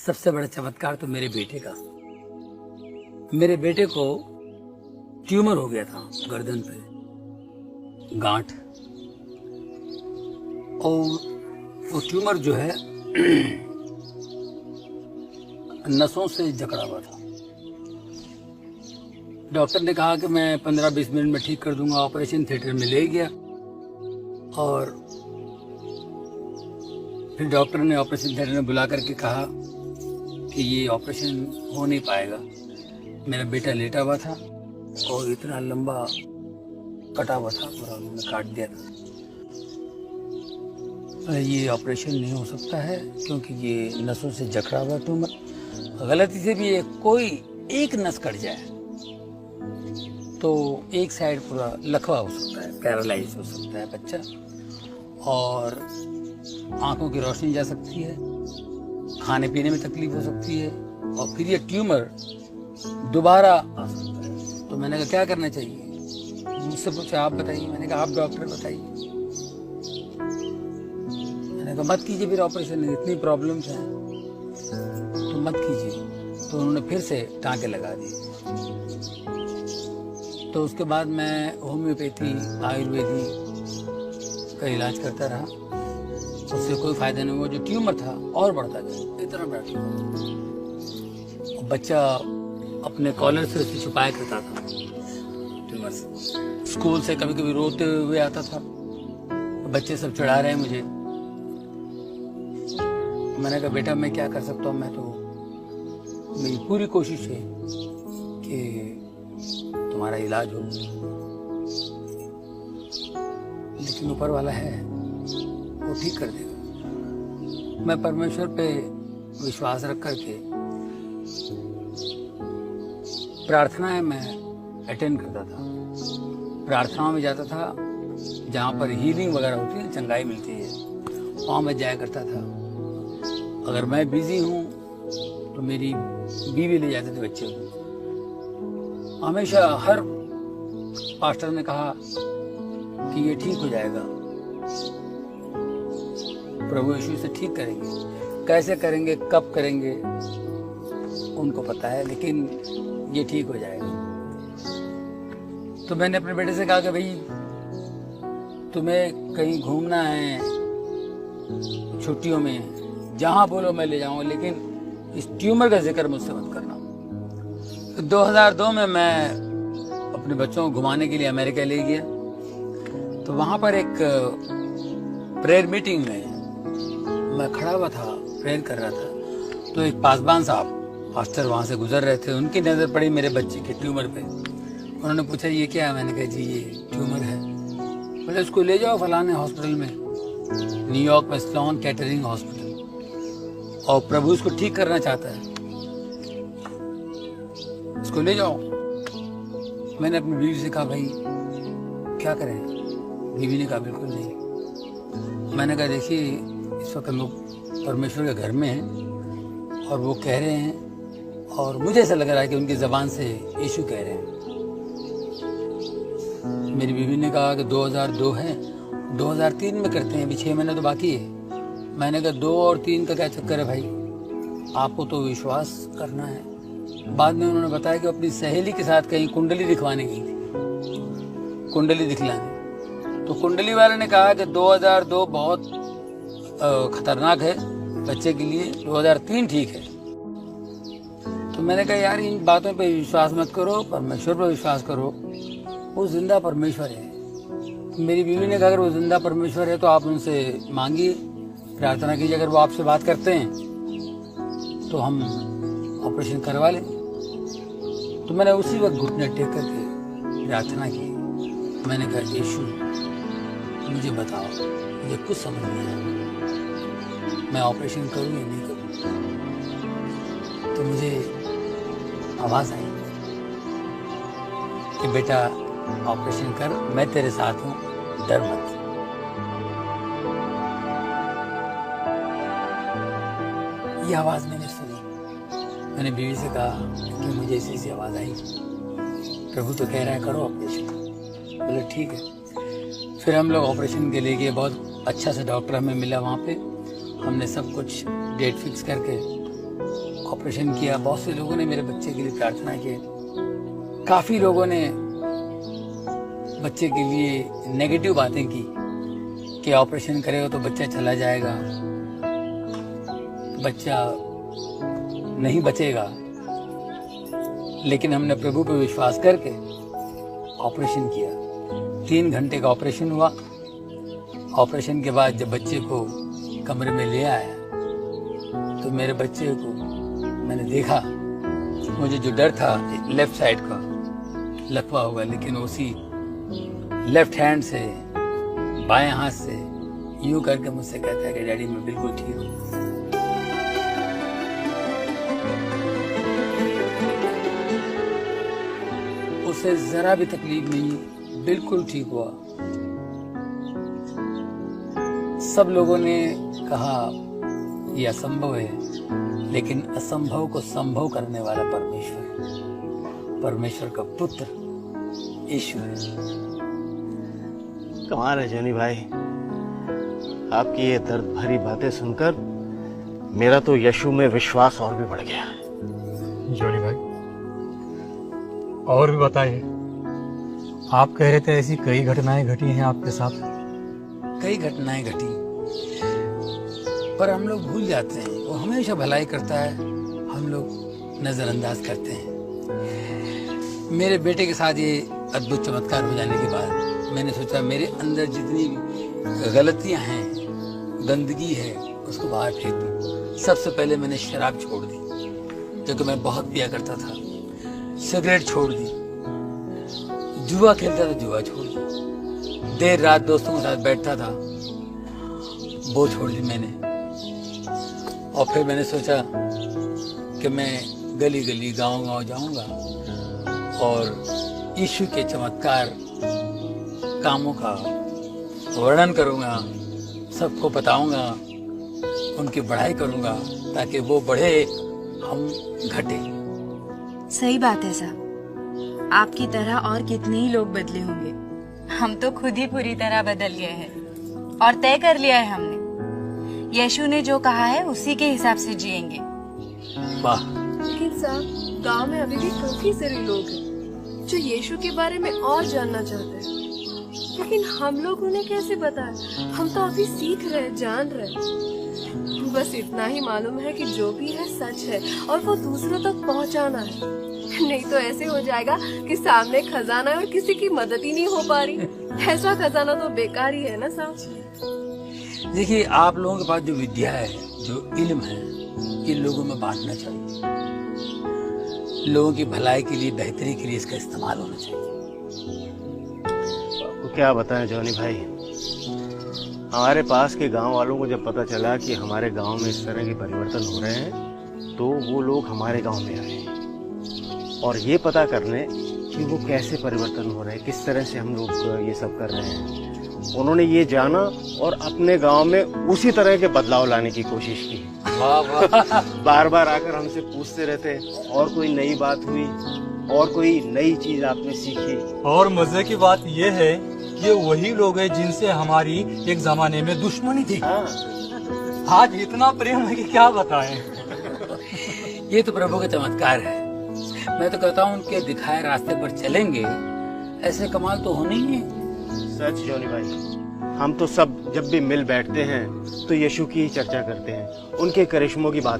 सबसे बड़ा चमत्कार तो मेरे बेटे का। मेरे बेटे को ट्यूमर हो गया था गर्दन पे, गांठ, और वो ट्यूमर जो है नसों से जकड़ा हुआ था। डॉक्टर ने कहा कि मैं 15-20 मिनट में ठीक कर दूंगा। ऑपरेशन थिएटर में ले गया और फिर डॉक्टर ने ऑपरेशन थिएटर में बुला करके कहा कि ये ऑपरेशन हो नहीं पाएगा। मेरा बेटा लेटा हुआ था और इतना लंबा कटा हुआ था, पूरा उन्होंने काट दिया था। ये ऑपरेशन नहीं हो सकता है क्योंकि ये नसों से जकड़ा हुआ ट्यूमर, गलती से भी कोई एक नस कट जाए तो एक साइड पूरा लकवा हो सकता है, पैरालाइज हो सकता है बच्चा, और आंखों की रोशनी जा सकती है, खाने पीने में तकलीफ हो सकती है, और फिर ये ट्यूमर दोबारा आ सकता है। तो मैंने कहा क्या करना चाहिए, मुझसे पूछा आप बताइए। मैंने कहा आप डॉक्टर बताइए। मैंने कहा मत कीजिए फिर ऑपरेशन, इतनी प्रॉब्लम्स हैं तो मत कीजिए। तो उन्होंने फिर से टाँके लगा दिए। तो उसके बाद मैं होम्योपैथी, आयुर्वेदिक का इलाज करता रहा, उससे कोई फायदा नहीं हुआ। जो ट्यूमर था और बढ़ता गया, इतना बड़ा ट्यूमर। बच्चा अपने कॉलर से उसे छुपाया करता था ट्यूमर से। स्कूल से कभी कभी रोते हुए आता था, बच्चे सब चिढ़ा रहे हैं मुझे। मैंने कहा बेटा मैं क्या कर सकता हूँ, मैं तो, मेरी पूरी कोशिश है कि तुम्हारा इलाज हो, लेकिन ऊपर वाला है वो ठीक कर देगा। मैं परमेश्वर पे विश्वास रख करके प्रार्थनाएं मैं अटेंड करता था, प्रार्थनाओं में जाता था, जहाँ पर हीलिंग वगैरह होती है, चंगाई मिलती है, वहाँ मैं जाया करता था। अगर मैं बिजी हूँ तो मेरी बीवी ले जाते थे बच्चे को। हमेशा हर पास्टर ने कहा कि ये ठीक हो जाएगा, प्रभु यीशु से ठीक करेंगे। कैसे करेंगे, कब करेंगे उनको पता है, लेकिन ये ठीक हो जाएगा। तो मैंने अपने बेटे से कहा कि भाई तुम्हें कहीं घूमना है छुट्टियों में, जहां बोलो मैं ले जाऊंगा, लेकिन इस ट्यूमर का जिक्र मुझसे मत करना। तो 2002 में मैं अपने बच्चों को घुमाने के लिए अमेरिका ले गया। तो वहां पर एक प्रेयर मीटिंग में मैं खड़ा हुआ था, प्रेयर कर रहा था। तो एक पासवान साहब पास्टर वहां से गुजर रहे थे, उनकी नजर पड़ी मेरे बच्चे के ट्यूमर पे। उन्होंने पूछा ये क्या है, मैंने कहा जी ये ट्यूमर है। बोले उसको ले जाओ फलाने हॉस्पिटल में, न्यूयॉर्क में स्लोन केटरिंग हॉस्पिटल, और प्रभु उसको ठीक करना चाहता है, उसको ले जाओ। मैंने अपनी बीवी से कहा भाई क्या करें, बीवी ने कहा बिल्कुल नहीं। मैंने कहा देखिए इस वक्त हम लोग परमेश्वर के घर में हैं और वो कह रहे हैं, और मुझे ऐसा लग रहा है कि उनकी जबान से यीशु कह रहे हैं। मेरी बीवी ने कहा कि 2002 है, 2003 में करते हैं, अभी 6 महीने तो बाकी है। मैंने कहा 2 और 3 का क्या चक्कर है भाई, आपको तो विश्वास करना है। बाद में उन्होंने बताया कि अपनी सहेली के साथ कहीं कुंडली दिखवाने गई थी, कुंडली दिखलाने। तो कुंडली वाले ने कहा कि 2002 बहुत खतरनाक है बच्चे के लिए, 2003 ठीक है। तो मैंने कहा यार इन बातों पे विश्वास मत करो, परमेश्वर पर विश्वास करो, वो जिंदा परमेश्वर है। तो मेरी बीवी ने कहा अगर वो जिंदा परमेश्वर है तो आप उनसे मांगिए, प्रार्थना कीजिए, अगर वो आपसे बात करते हैं तो हम ऑपरेशन करवा लें। तो मैंने उसी वक्त घुटने टेक करके प्रार्थना की। मैंने कहा यीशु मुझे बताओ, मुझे कुछ समझ नहीं आया, मैं ऑपरेशन करूँ या नहीं करूँ। तो मुझे आवाज़ आई कि बेटा ऑपरेशन कर, मैं तेरे साथ हूँ, डर मत। ये आवाज़ मैंने सुनी। मैंने बीवी से कहा कि मुझे ऐसी आवाज़ आई, प्रभु तो कह रहा है करो ऑपरेशन। बोले ठीक है। फिर हम लोग ऑपरेशन के लिए गए, बहुत अच्छा सा डॉक्टर हमें मिला वहाँ पे। हमने सब कुछ डेट फिक्स करके ऑपरेशन किया। बहुत से लोगों ने मेरे बच्चे के लिए प्रार्थना की, काफी लोगों ने बच्चे के लिए नेगेटिव बातें की कि ऑपरेशन करेगा तो बच्चा चला जाएगा, बच्चा नहीं बचेगा। लेकिन हमने प्रभु पर विश्वास करके ऑपरेशन किया। 3 घंटे का ऑपरेशन हुआ। ऑपरेशन के बाद जब बच्चे को कमरे में ले आया तो मेरे बच्चे को मैंने देखा, मुझे जो डर था लेफ्ट साइड का लकवा होगा, लेकिन उसी लेफ्ट हैंड से बाएं हाथ से यूं करके मुझसे कहता है कि डैडी मैं बिल्कुल ठीक हूँ। उसे जरा भी तकलीफ नहीं, बिल्कुल ठीक हुआ। सब लोगों ने कहा यह असंभव है, लेकिन असंभव को संभव करने वाला परमेश्वर का पुत्र यीशु है। कमाल है जॉनी भाई, आपकी ये दर्द भरी बातें सुनकर मेरा तो यीशु में विश्वास और भी बढ़ गया। जॉनी भाई और भी बताइए, आप कह रहे थे ऐसी कई घटनाएं घटी हैं आपके साथ। कई घटनाएं घटी, पर हम लोग भूल जाते हैं। वो हमेशा भलाई करता है, हम लोग नजरअंदाज करते हैं। मेरे बेटे के साथ ये अद्भुत चमत्कार हो जाने के बाद मैंने सोचा मेरे अंदर जितनी गलतियां हैं, गंदगी है, उसको बाहर फेंक दूं। सबसे पहले मैंने शराब छोड़ दी, क्योंकि मैं बहुत पिया करता था। सिगरेट छोड़ दी, जुआ खेलता था, जुआ छोड़ दी, देर रात दोस्तों के साथ बैठता था, वो छोड़ दी मैंने। और फिर मैंने सोचा कि मैं गली गली गांव गांव जाऊंगा और यीशु के चमत्कार कामों का वर्णन करूंगा, सबको बताऊंगा, उनकी बढ़ाई करूंगा, ताकि वो बढ़े, हम घटे। सही बात है साहब, आपकी तरह और कितने ही लोग बदले होंगे। हम तो खुद ही पूरी तरह बदल गए हैं और तय कर लिया है हमने, यीशु ने जो कहा है उसी के हिसाब से जिएंगे। वाह। लेकिन साहब, गांव में अभी भी काफी सारे लोग हैं जो यीशु के बारे में और जानना चाहते हैं, लेकिन हम लोग उन्हें कैसे बताएं? हम तो अभी सीख रहे, जान रहे। बस इतना ही मालूम है कि जो भी है सच है और वो दूसरों तक पहुंचाना है। नहीं तो ऐसे हो जाएगा कि सामने खजाना है और किसी की मदद ही नहीं हो पा रही। ऐसा खजाना तो बेकार ही है ना साहब। देखिए, आप लोगों के पास जो विद्या है, जो इल्म है, ये लोगों में बांटना चाहिए। लोगों की भलाई के लिए, बेहतरी के लिए इसका इस्तेमाल होना चाहिए। आपको क्या बताएं जॉनी भाई, हमारे पास के गांव वालों को जब पता चला कि हमारे गांव में इस तरह के परिवर्तन हो रहे हैं, तो वो लोग हमारे गांव में आए और ये पता करने कि वो कैसे परिवर्तन हो रहे हैं, किस तरह से हम लोग ये सब कर रहे हैं। उन्होंने ये जाना और अपने गांव में उसी तरह के बदलाव लाने की कोशिश की। वाह वाह। बार बार आकर हमसे पूछते रहते, और कोई नई बात हुई, और कोई नई चीज आपने सीखी। और मजे की बात ये है कि ये वही लोग हैं जिनसे हमारी एक जमाने में दुश्मनी थी। हाँ। आज इतना प्रेम है कि क्या बताएं। ये तो प्रभु का चमत्कार है। मैं तो कहता हूँ उनके दिखाए रास्ते पर चलेंगे, ऐसे कमाल तो होने ही है। सच जॉनी भाई, हम तो सब जब भी मिल बैठते हैं तो यीशु की ही चर्चा करते हैं, उनके करिश्मों की बात